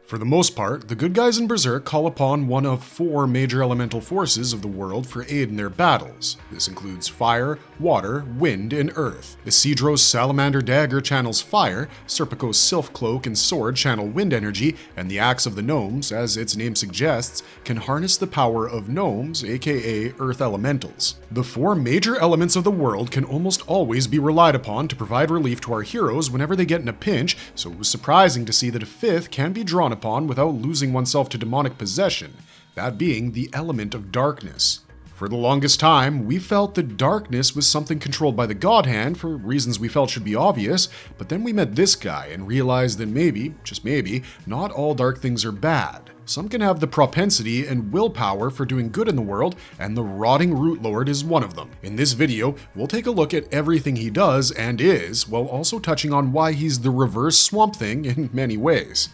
For the most part, the good guys in Berserk call upon one of 4 major elemental forces of the world for aid in their battles. This includes fire, water, wind, and earth. Isidro's salamander dagger channels fire, Serpico's Sylph cloak and sword channel wind energy, and the axe of the Gnomes, as its name suggests, can harness the power of Gnomes, aka earth elementals. The 4 major elements of the world can almost always be relied upon to provide relief to our heroes whenever they get in a pinch, so it was surprising to see that a 5th can be drawn upon without losing oneself to demonic possession, that being the element of darkness. For the longest time, we felt that darkness was something controlled by the God Hand for reasons we felt should be obvious, but then we met this guy and realized that maybe, just maybe, not all dark things are bad. Some can have the propensity and willpower for doing good in the world, and the Rotting Root Lord is one of them. In this video, we'll take a look at everything he does and is, while also touching on why he's the reverse Swamp Thing in many ways.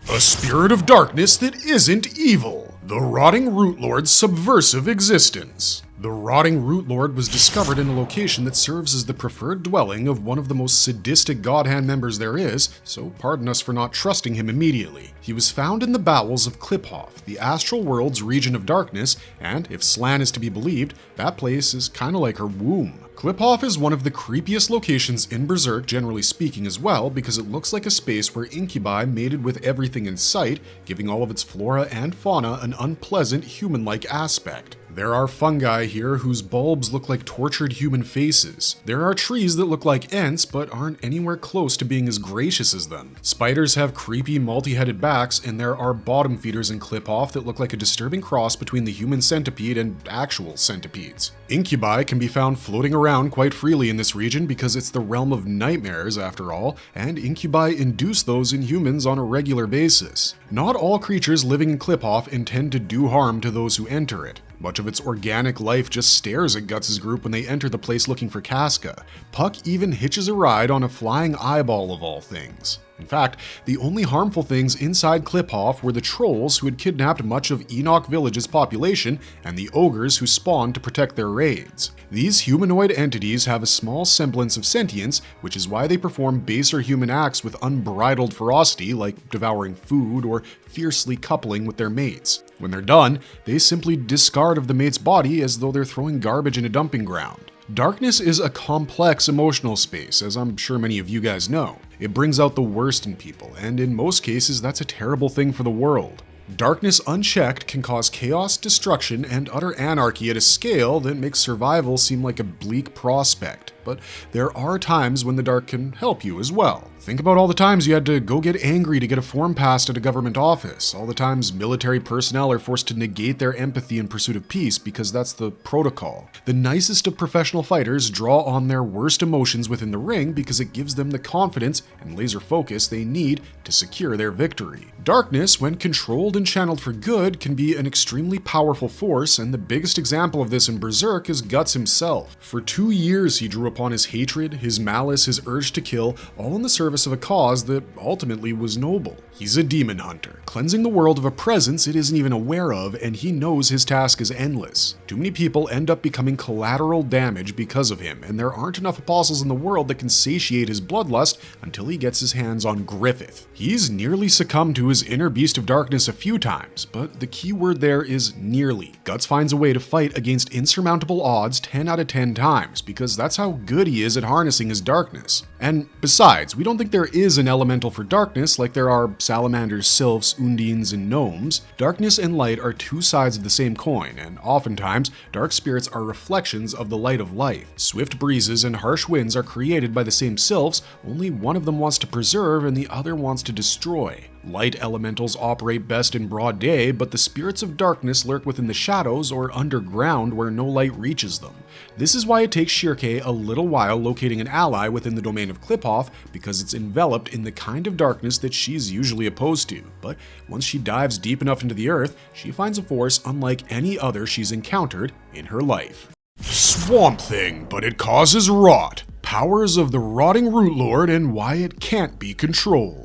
A spirit of darkness that isn't evil. The Rotting Root Lord's subversive existence. The Rotting Root Lord was discovered in a location that serves as the preferred dwelling of one of the most sadistic God Hand members there is, so pardon us for not trusting him immediately. He was found in the bowels of Kliphof, the astral world's region of darkness, and if Slan is to be believed, that place is kinda like her womb. Kliphof is one of the creepiest locations in Berserk, generally speaking as well, because it looks like a space where incubi mated with everything in sight, giving all of its flora and fauna an unpleasant human-like aspect. There are fungi here whose bulbs look like tortured human faces. There are trees that look like Ents but aren't anywhere close to being as gracious as them. Spiders have creepy multi-headed backs, and there are bottom feeders in Kliphof that look like a disturbing cross between the human centipede and actual centipedes. Incubi can be found floating around quite freely in this region because it's the realm of nightmares after all, and incubi induce those in humans on a regular basis. Not all creatures living in Kliphof intend to do harm to those who enter it. Much of its organic life just stares at Guts' group when they enter the place looking for Casca. Puck even hitches a ride on a flying eyeball of all things. In fact, the only harmful things inside Kliphof were the trolls who had kidnapped much of Enoch Village's population and the ogres who spawned to protect their raids. These humanoid entities have a small semblance of sentience, which is why they perform baser human acts with unbridled ferocity, like devouring food or fiercely coupling with their mates. When they're done, they simply discard of the mate's body as though they're throwing garbage in a dumping ground. Darkness is a complex emotional space, as I'm sure many of you guys know. It brings out the worst in people, and in most cases that's a terrible thing for the world. Darkness unchecked can cause chaos, destruction, and utter anarchy at a scale that makes survival seem like a bleak prospect. But there are times when the dark can help you as well. Think about all the times you had to go get angry to get a form passed at a government office, all the times military personnel are forced to negate their empathy in pursuit of peace because that's the protocol. The nicest of professional fighters draw on their worst emotions within the ring because it gives them the confidence and laser focus they need to secure their victory. Darkness, when controlled and channeled for good, can be an extremely powerful force, and the biggest example of this in Berserk is Guts himself. For 2 years he drew upon his hatred, his malice, his urge to kill, all in the service of a cause that ultimately was noble. He's a demon hunter, cleansing the world of a presence it isn't even aware of, and he knows his task is endless. Too many people end up becoming collateral damage because of him, and there aren't enough apostles in the world that can satiate his bloodlust until he gets his hands on Griffith. He's nearly succumbed to his inner beast of darkness a few times, but the key word there is nearly. Guts finds a way to fight against insurmountable odds 10 out of 10 times, because that's how good he is at harnessing his darkness. And besides, we don't think there is an elemental for darkness like there are salamanders, sylphs, undines, and gnomes. Darkness and light are 2 sides of the same coin, and oftentimes, dark spirits are reflections of the light of life. Swift breezes and harsh winds are created by the same sylphs, only one of them wants to preserve and the other wants to destroy. Light elementals operate best in broad day, but the spirits of darkness lurk within the shadows or underground where no light reaches them. This is why it takes Shirke a little while locating an ally within the domain of Kliphof, because it's enveloped in the kind of darkness that she's usually opposed to. But once she dives deep enough into the earth, she finds a force unlike any other she's encountered in her life. Swamp Thing, but it causes rot. Powers of the Rotting Root Lord and why it can't be controlled.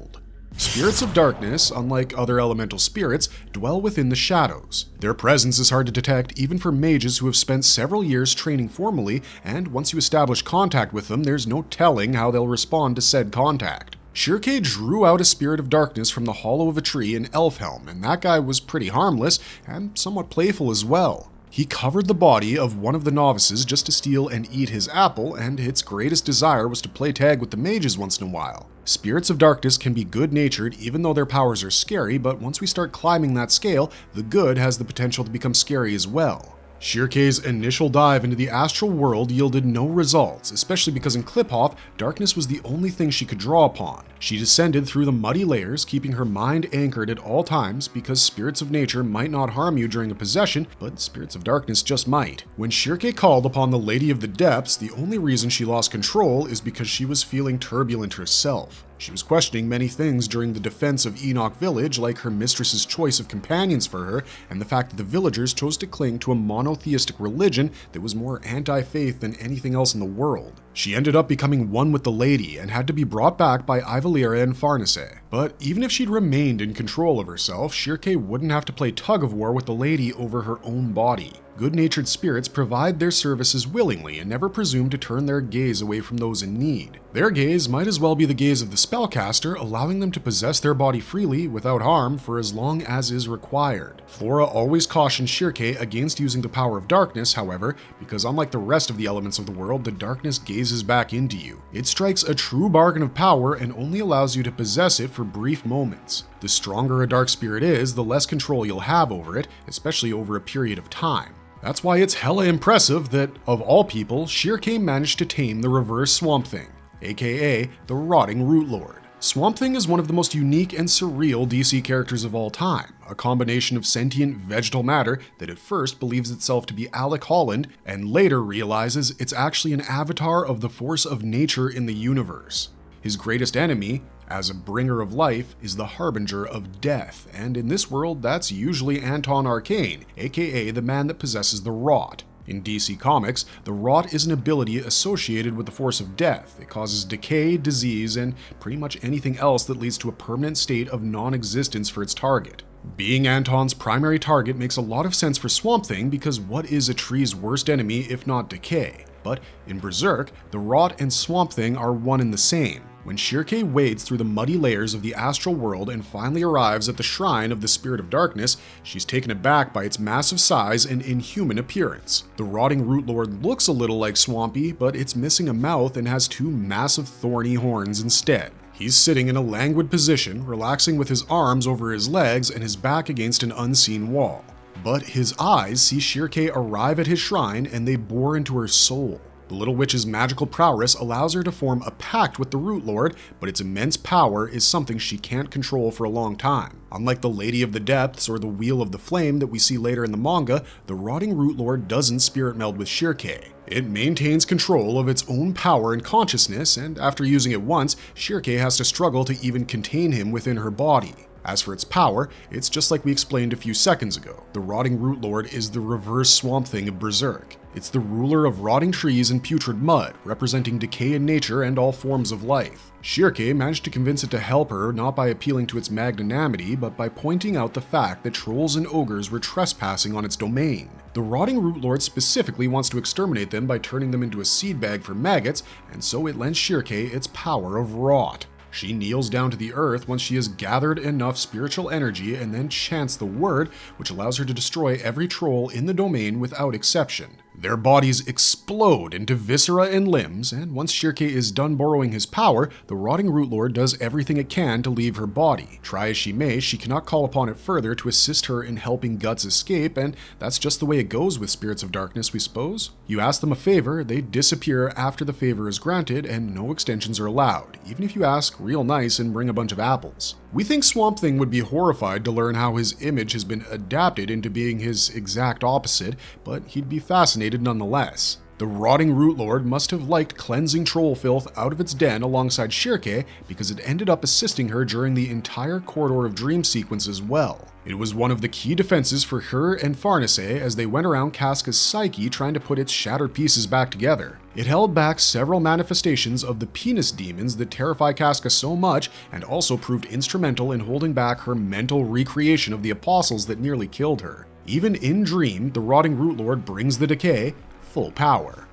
Spirits of darkness, unlike other elemental spirits, dwell within the shadows. Their presence is hard to detect even for mages who have spent several years training formally, and once you establish contact with them, there's no telling how they'll respond to said contact. Shirke drew out a spirit of darkness from the hollow of a tree in Elfhelm, and that guy was pretty harmless and somewhat playful as well. He covered the body of one of the novices just to steal and eat his apple, and its greatest desire was to play tag with the mages once in a while. Spirits of darkness can be good-natured even though their powers are scary, but once we start climbing that scale, the good has the potential to become scary as well. Shirke's initial dive into the astral world yielded no results, especially because in Kliphoth, darkness was the only thing she could draw upon. She descended through the muddy layers, keeping her mind anchored at all times because spirits of nature might not harm you during a possession, but spirits of darkness just might. When Shirke called upon the Lady of the Depths, the only reason she lost control is because she was feeling turbulent herself. She was questioning many things during the defense of Enoch Village, like her mistress's choice of companions for her, and the fact that the villagers chose to cling to a monotheistic religion that was more anti-faith than anything else in the world. She ended up becoming one with the lady and had to be brought back by Ivalira and Farnese. But even if she'd remained in control of herself, Shirke wouldn't have to play tug-of-war with the lady over her own body. Good-natured spirits provide their services willingly and never presume to turn their gaze away from those in need. Their gaze might as well be the gaze of the spellcaster, allowing them to possess their body freely without harm for as long as is required. Flora always cautioned Shirke against using the power of darkness, however, because unlike the rest of the elements of the world, the darkness gazes back into you. It strikes a true bargain of power and only allows you to possess it for brief moments. The stronger a dark spirit is, the less control you'll have over it, especially over a period of time. That's why it's hella impressive that, of all people, Shirke managed to tame the reverse Swamp Thing, aka the Rotting Root Lord. Swamp Thing is one of the most unique and surreal DC characters of all time, a combination of sentient vegetal matter that at first believes itself to be Alec Holland and later realizes it's actually an avatar of the force of nature in the universe. His greatest enemy, as a bringer of life, is the harbinger of death, and in this world that's usually Anton Arcane, aka the man that possesses the Rot. In DC Comics, the Rot is an ability associated with the force of death. It causes decay, disease, and pretty much anything else that leads to a permanent state of non-existence for its target. Being Anton's primary target makes a lot of sense for Swamp Thing because what is a tree's worst enemy if not decay? But in Berserk, the Rot and Swamp Thing are one and the same. When Shirke wades through the muddy layers of the astral world and finally arrives at the shrine of the Spirit of Darkness, she's taken aback by its massive size and inhuman appearance. The Rotting Root Lord looks a little like Swampy, but it's missing a mouth and has two massive thorny horns instead. He's sitting in a languid position, relaxing with his arms over his legs and his back against an unseen wall. But his eyes see Shirke arrive at his shrine and they bore into her soul. The little witch's magical prowess allows her to form a pact with the Root Lord, but its immense power is something she can't control for a long time. Unlike the Lady of the Depths or the Wheel of the Flame that we see later in the manga, the Rotting Root Lord doesn't spirit meld with Shirke. It maintains control of its own power and consciousness, and after using it once, Shirke has to struggle to even contain him within her body. As for its power, it's just like we explained a few seconds ago. The Rotting Root Lord is the reverse Swamp Thing of Berserk. It's the ruler of rotting trees and putrid mud, representing decay in nature and all forms of life. Shirke managed to convince it to help her not by appealing to its magnanimity, but by pointing out the fact that trolls and ogres were trespassing on its domain. The Rotting Root Lord specifically wants to exterminate them by turning them into a seed bag for maggots, and so it lends Shirke its power of rot. She kneels down to the earth once she has gathered enough spiritual energy and then chants the word, which allows her to destroy every troll in the domain without exception. Their bodies explode into viscera and limbs, and once Shirke is done borrowing his power, the Rotting Root Lord does everything it can to leave her body. Try as she may, she cannot call upon it further to assist her in helping Guts escape, and that's just the way it goes with spirits of darkness, we suppose. You ask them a favor, they disappear after the favor is granted, and no extensions are allowed, even if you ask real nice and bring a bunch of apples. We think Swamp Thing would be horrified to learn how his image has been adapted into being his exact opposite, but he'd be fascinated nonetheless. The Rotting Root Lord must have liked cleansing troll filth out of its den alongside Shirke because it ended up assisting her during the entire Corridor of Dreams sequence as well. It was one of the key defenses for her and Farnese as they went around Casca's psyche trying to put its shattered pieces back together. It held back several manifestations of the penis demons that terrify Casca so much and also proved instrumental in holding back her mental recreation of the apostles that nearly killed her. Even in Dream, the Rotting Root Lord brings the decay full power.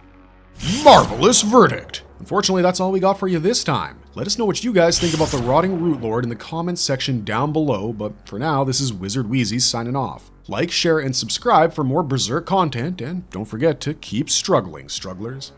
Marvelous verdict! Unfortunately, that's all we got for you this time. Let us know what you guys think about the Rotting Root Lord in the comments section down below, but for now, this is Wizard Wheezy signing off. Like, share, and subscribe for more Berserk content, and don't forget to keep struggling, strugglers.